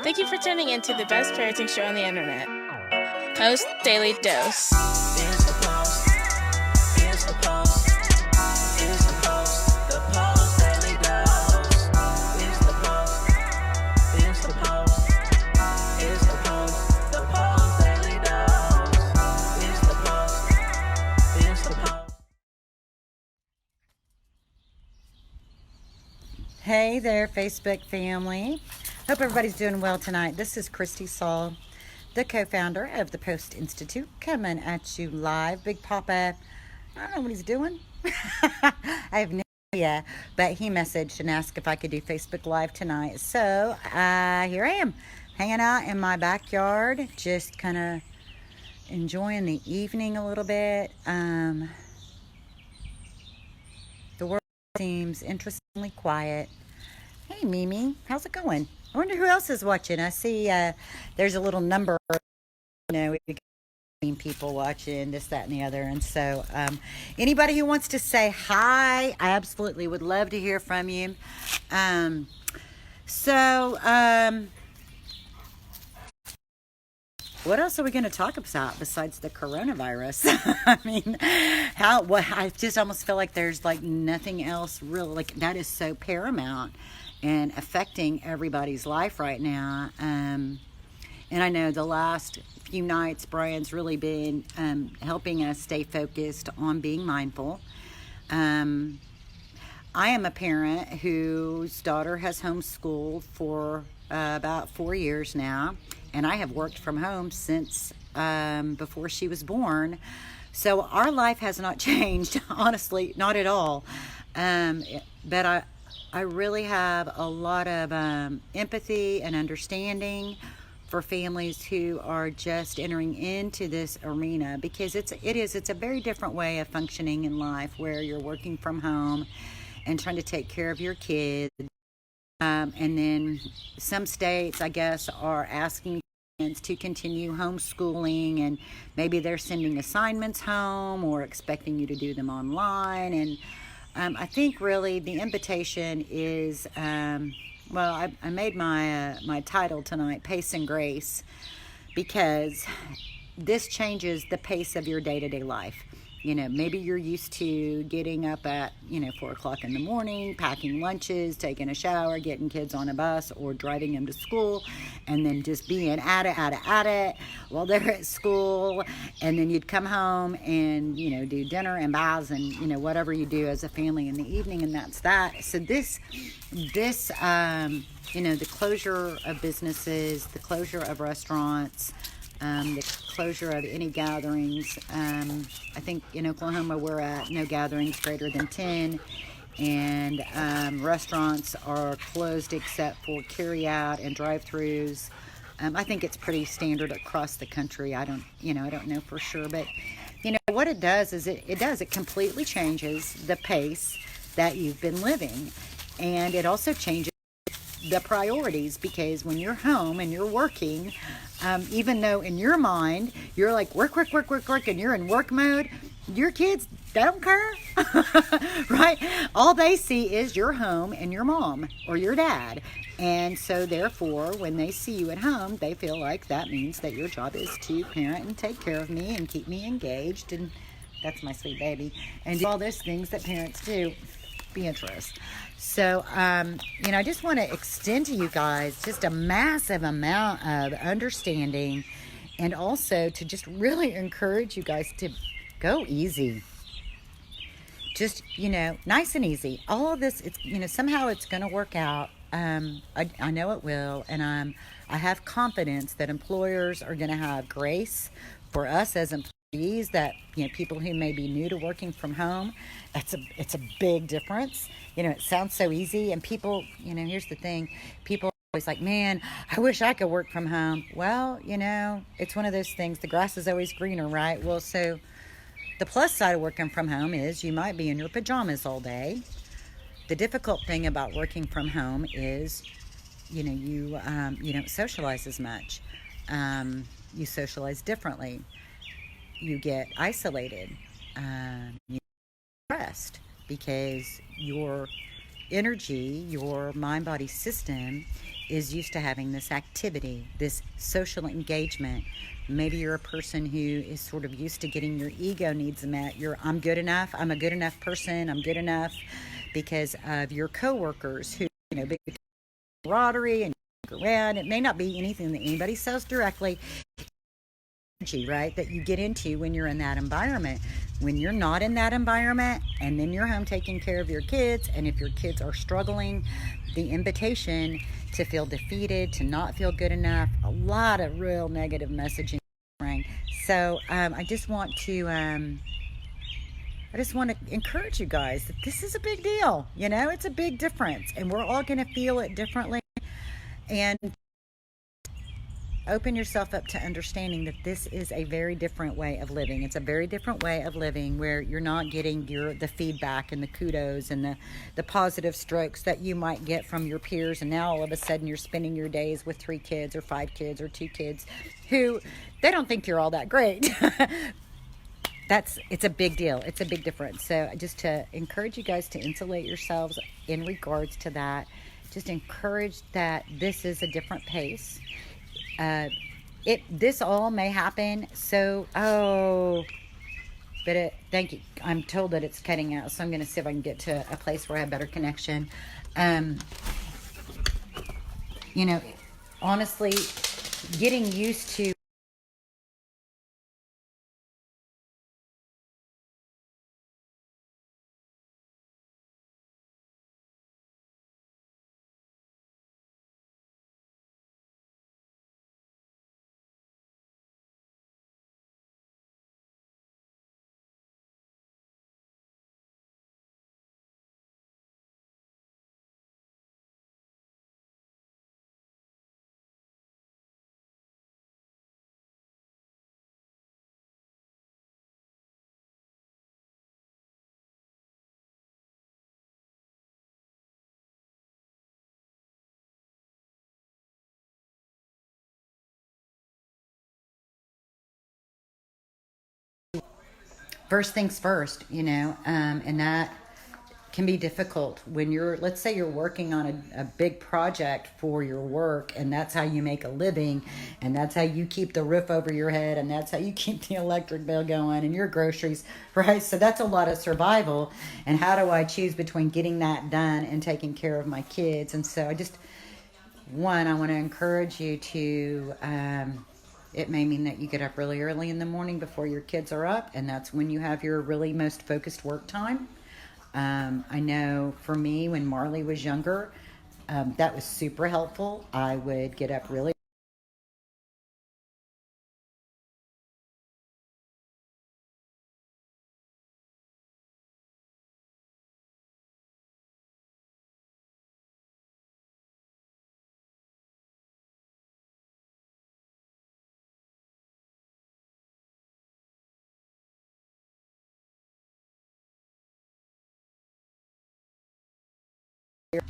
Thank you for tuning in to the best parenting show on the internet, Post Daily Dose. It's the Post. It's the Post. It's the Post. The Post Daily Dose. It's the Post. It's the Post. It's the Post. The Post Daily Dose. It's the Post. It's the Post. Hey there, Facebook family. Hope everybody's doing well tonight. This is Kristi, Saul, the co-founder of the Post+Institute, coming at you live. Big Papa, I don't know what he's doing. I have no idea, but he messaged and asked if I could do Facebook Live tonight. So here I am, hanging out in my backyard, just kind of enjoying the evening a little bit. The world seems interestingly quiet. Hey, Mimi, how's it going? I wonder who else is watching. I see there's a little number, we got people watching, this, that, and the other. And so anybody who wants to say hi, I absolutely would love to hear from you. What else are we going to talk about besides the coronavirus? I mean, I just almost feel like there's like nothing else real, like that is so paramount and affecting everybody's life right now. And I know the last few nights, Brian's really been helping us stay focused on being mindful. I am a parent whose daughter has homeschooled for about 4 years now, and I have worked from home since before she was born. So our life has not changed, honestly, not at all. But I really have a lot of empathy and understanding for families who are just entering into this arena, because it's a very different way of functioning in life, where you're working from home and trying to take care of your kids. And then some states, I guess, are asking parents to continue homeschooling, and maybe they're sending assignments home or expecting you to do them online. And I think really the invitation is, I made my title tonight, Pace and Grace, because this changes the pace of your day-to-day life. You know, maybe you're used to getting up at, 4 o'clock in the morning, packing lunches, taking a shower, getting kids on a bus or driving them to school, and then just being at it while they're at school. And then you'd come home and, do dinner and baths and, whatever you do as a family in the evening, and that's that. So this, the closure of businesses, the closure of restaurants, the closure of any gatherings. I think in Oklahoma we're at no gatherings greater than 10, and restaurants are closed except for carry-out and drive-throughs. I think it's pretty standard across the country. I don't know for sure, but what it does is it completely changes the pace that you've been living, and it also changes the priorities, because when you're home and you're working, even though in your mind you're like work, and you're in work mode, your kids, they don't care, right? All they see is your home and your mom or your dad. And so therefore, when they see you at home, they feel like that means that your job is to parent and take care of me and keep me engaged, and that's my sweet baby, and do all those things that parents do. Be interested. So, I just want to extend to you guys just a massive amount of understanding, and also to just really encourage you guys to go easy. Just, nice and easy. All of this, it's, somehow it's going to work out. I know it will. And I have confidence that employers are going to have grace for us as employees, that, people who may be new to working from home. It's a big difference. It sounds so easy, and people, here's the thing, people are always like, man, I wish I could work from home. Well, it's one of those things, the grass is always greener, right? Well, so the plus side of working from home is you might be in your pajamas all day. The difficult thing about working from home is, you don't socialize as much. You socialize differently. You get isolated. You get depressed, because your energy, your mind-body system is used to having this activity, this social engagement. Maybe you're a person who is sort of used to getting your ego needs met. I'm good enough. I'm a good enough person. I'm good enough because of your coworkers who, big camaraderie and around. It may not be anything that anybody says directly, right, that you get into when you're in that environment. When you're not in that environment and then you're home taking care of your kids, and if your kids are struggling, the invitation to feel defeated, to not feel good enough, a lot of real negative messaging. So I just want to encourage you guys that this is a big deal. It's a big difference, and we're all going to feel it differently. And open yourself up to understanding that this is a very different way of living. It's a very different way of living where you're not getting the feedback and the kudos and the positive strokes that you might get from your peers. And now all of a sudden you're spending your days with 3 kids or 5 kids or 2 kids who they don't think you're all that great. It's a big deal. It's a big difference. So just to encourage you guys to insulate yourselves in regards to that, just encourage that this is a different pace. This all may happen. So, thank you. I'm told that it's cutting out, so I'm going to see if I can get to a place where I have better connection. Honestly, getting used to first things first, and that can be difficult when let's say you're working on a big project for your work, and that's how you make a living, and that's how you keep the roof over your head, and that's how you keep the electric bill going and your groceries, right? So that's a lot of survival. And how do I choose between getting that done and taking care of my kids? And so I want to encourage you to, it may mean that you get up really early in the morning before your kids are up, and that's when you have your really most focused work time. I know for me, when Marley was younger, that was super helpful. I would get up really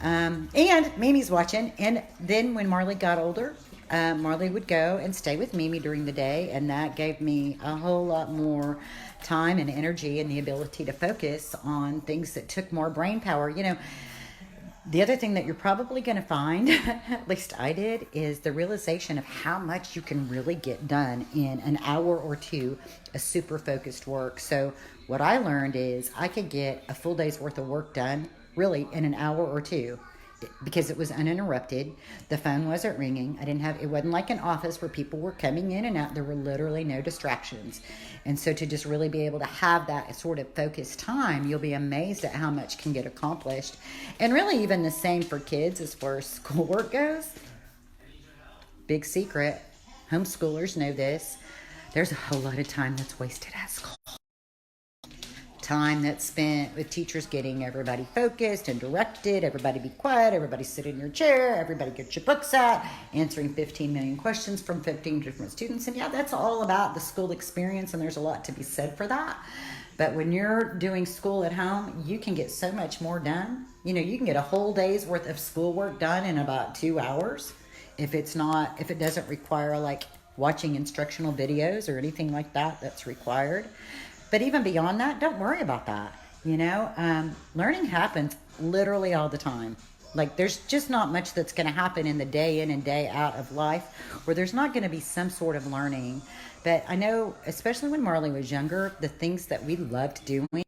and Mimi's watching. And then when Marley got older, Marley would go and stay with Mimi during the day, and that gave me a whole lot more time and energy and the ability to focus on things that took more brain power. The other thing that you're probably going to find, at least I did, is the realization of how much you can really get done in an hour or 2 of super focused work. So what I learned is I could get a full day's worth of work done really in an hour or 2 because it was uninterrupted. The phone wasn't ringing. It wasn't like an office where people were coming in and out. There were literally no distractions. And so to just really be able to have that sort of focused time, you'll be amazed at how much can get accomplished. And really even the same for kids as far as schoolwork goes. Big secret. Homeschoolers know this. There's a whole lot of time that's wasted at school. Time that's spent with teachers getting everybody focused and directed. Everybody be quiet. Everybody sit in your chair. Everybody get your books out. Answering 15 million questions from 15 different students. And yeah, that's all about the school experience, and there's a lot to be said for that. But when you're doing school at home, you can get so much more done. You can get a whole day's worth of schoolwork done in about 2 hours. If it doesn't require like watching instructional videos or anything like that that's required. But even beyond that, don't worry about that. Learning happens literally all the time. Like, there's just not much that's going to happen in the day in and day out of life where there's not going to be some sort of learning. But I know, especially when Marley was younger, the things that we loved doing,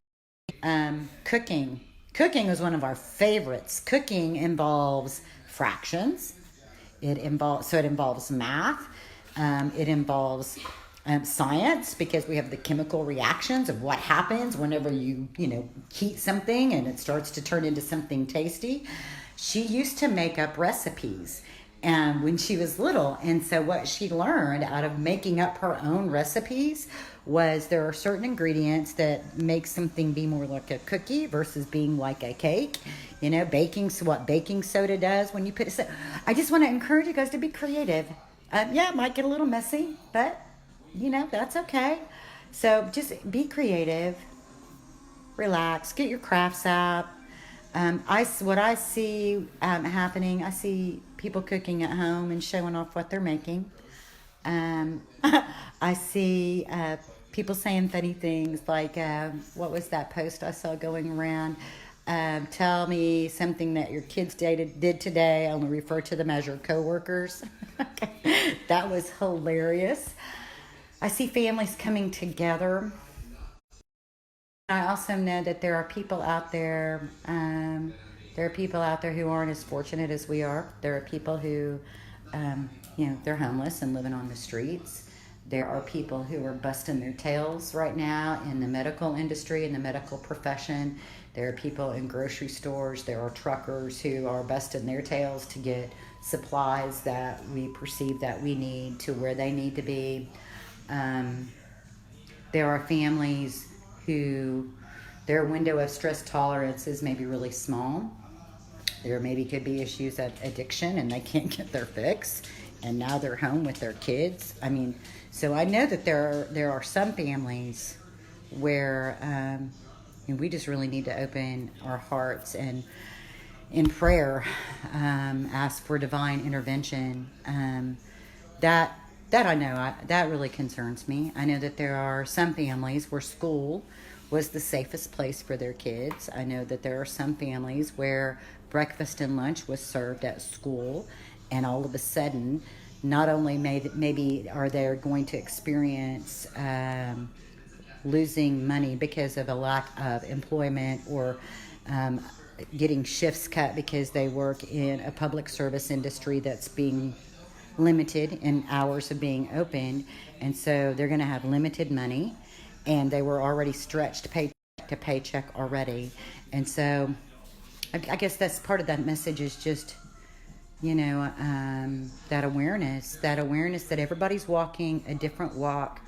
cooking. Cooking was one of our favorites. Cooking involves fractions. It involves math. It involves science, because we have the chemical reactions of what happens whenever you heat something and it starts to turn into something tasty. She used to make up recipes when she was little, and so what she learned out of making up her own recipes was there are certain ingredients that make something be more like a cookie versus being like a cake. What baking soda does when you put it. I just want to encourage you guys to be creative. Yeah, it might get a little messy, but that's okay. So just be creative, relax, get your crafts out. What I see happening, I see people cooking at home and showing off what they're making. I see people saying funny things like, what was that post I saw going around? Tell me something that your kids did today. I only refer to them as your coworkers. That was hilarious. I see families coming together. I also know that there are people out there. There are people out there who aren't as fortunate as we are. There are people who, they're homeless and living on the streets. There are people who are busting their tails right now in the medical industry, in the medical profession. There are people in grocery stores. There are truckers who are busting their tails to get supplies that we perceive that we need to where they need to be. There are families who their window of stress tolerance is maybe really small. There maybe could be issues of addiction and they can't get their fix, and now they're home with their kids. So I know that there are some families where we just really need to open our hearts and in prayer ask for divine intervention. That I know, that really concerns me. I know that there are some families where school was the safest place for their kids. I know that there are some families where breakfast and lunch was served at school, and all of a sudden, not only maybe are they going to experience losing money because of a lack of employment, or getting shifts cut because they work in a public service industry that's being limited in hours of being open, and so they're going to have limited money, and they were already stretched paycheck to paycheck already. And so I guess that's part of that message is just that awareness that everybody's walking a different walk,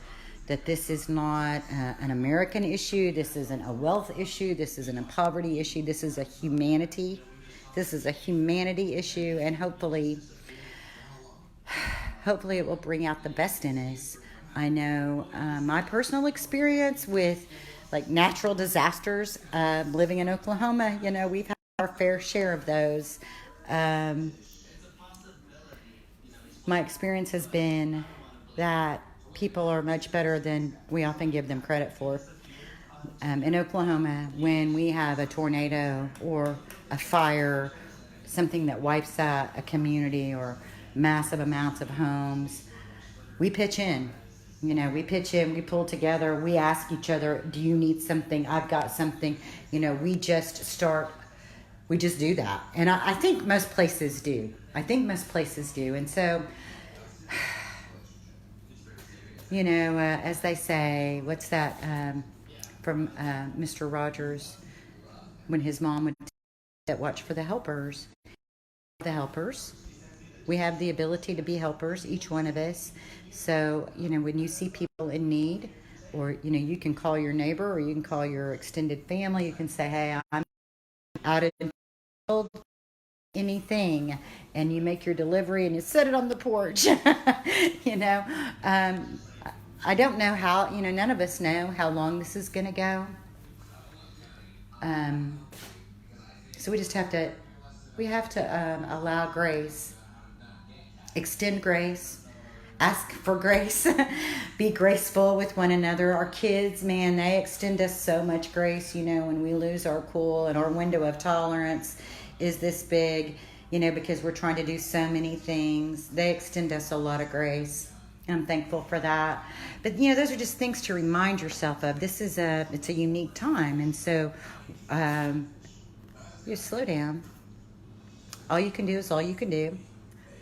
that this is not an American issue, this isn't a wealth issue, this isn't a poverty issue, this is a humanity issue, and hopefully it will bring out the best in us. I know my personal experience with natural disasters, living in Oklahoma, we've had our fair share of those. My experience has been that people are much better than we often give them credit for. In Oklahoma, when we have a tornado or a fire, something that wipes out a community or massive amounts of homes, we pitch in. We pull together, we ask each other, do you need something? I've got something. We just do that. And I think most places do. And so, as they say, what's that from Mr. Rogers, when his mom would that watch for the helpers. We have the ability to be helpers, each one of us. So, when you see people in need, or, you can call your neighbor, or you can call your extended family. You can say, hey, I'm out of control, anything. And you make your delivery and you set it on the porch. I don't know how, none of us know how long this is going to go. So we just have to, allow grace. Extend grace, ask for grace, be graceful with one another. Our kids, man, they extend us so much grace, when we lose our cool and our window of tolerance. is this big, you know, because we're trying to do so many things. They extend us a lot of grace. I'm thankful for that. But, you know, those are just things to remind yourself of. It's a unique time. And so, just slow down. All you can do is all you can do.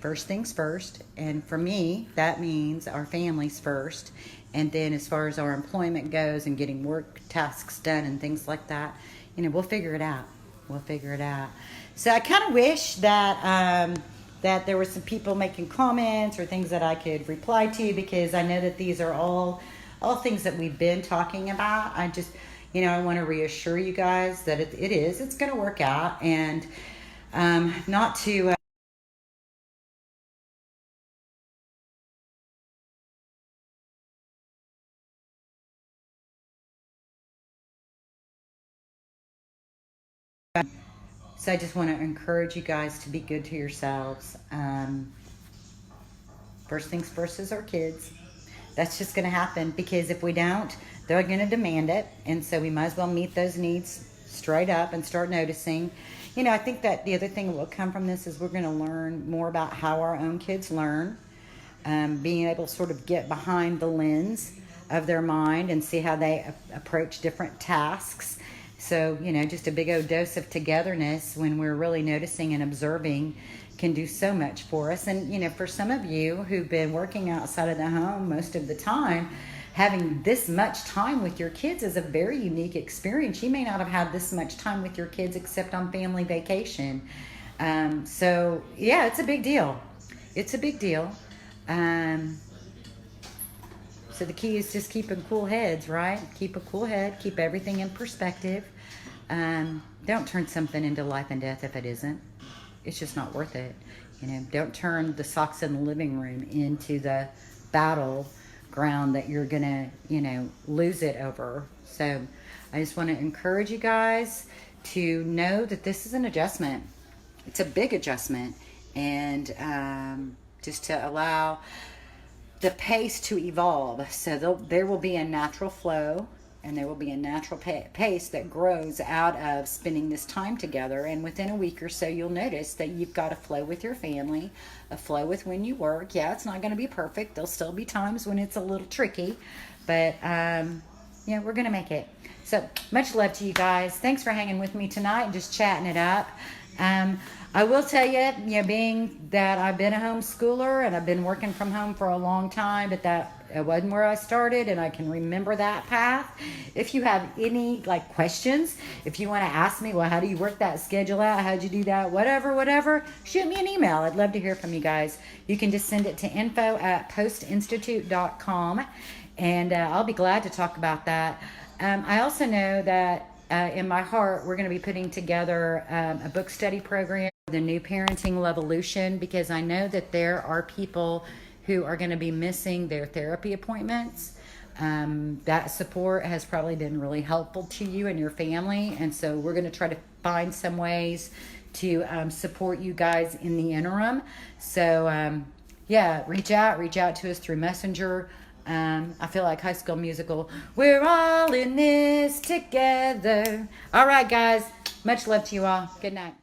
First things first. And for me, that means our families first. And then as far as our employment goes and getting work tasks done and things like that, you know, we'll figure it out. We'll figure it out. So I kind of wish that that there were some people making comments or things that I could reply to, because I know that these are all things that we've been talking about. I just, you know, I want to reassure you guys that it's going to work out, and not to so I just want to encourage you guys to be good to yourselves. First things first is our kids. That's just going to happen, because if we don't, they're going to demand it. And so we might as well meet those needs straight up and start noticing. You know, I think that the other thing that will come from this is we're going to learn more about how our own kids learn. Being able to sort of get behind the lens of their mind and see how they approach different tasks. So, you know, just a big old dose of togetherness when we're really noticing and observing can do so much for us. And, you know, for some of you who've been working outside of the home most of the time, having this much time with your kids is a very unique experience. You may not have had this much time with your kids except on family vacation. So, yeah, it's a big deal. It's a big deal. So the key is just keeping cool heads, right? Keep a cool head, keep everything in perspective. Don't turn something into life and death if it isn't. It's just not worth it. You know, don't turn the socks in the living room into the battleground that you're gonna, you know, lose it over. So I just want to encourage you guys to know that this is an adjustment. It's a big adjustment, and just to allow the pace to evolve. So there will be a natural flow, and there will be a natural pace that grows out of spending this time together. And within a week or so, you'll notice that you've got a flow with your family, a flow with when you work. Yeah, it's not going to be perfect. There'll still be times when it's a little tricky, but yeah, we're going to make it. So much love to you guys. Thanks for hanging with me tonight and just chatting it up. I will tell you, you know, being that I've been a homeschooler and I've been working from home for a long time, but that it wasn't where I started, and I can remember that path. If you have any like questions, if you want to ask me, well, how do you work that schedule out? How'd you do that? Whatever, shoot me an email. I'd love to hear from you guys. You can just send it to info@postinstitute.com, and I'll be glad to talk about that. I also know that in my heart, we're going to be putting together a book study program, the New Parenting Revolution, because I know that there are people who are going to be missing their therapy appointments. That support has probably been really helpful to you and your family, and so we're going to try to find some ways to support you guys in the interim. So yeah, reach out to us through Messenger. I feel like High School Musical. We're all in this together. All right, guys. Much love to you all. Good night.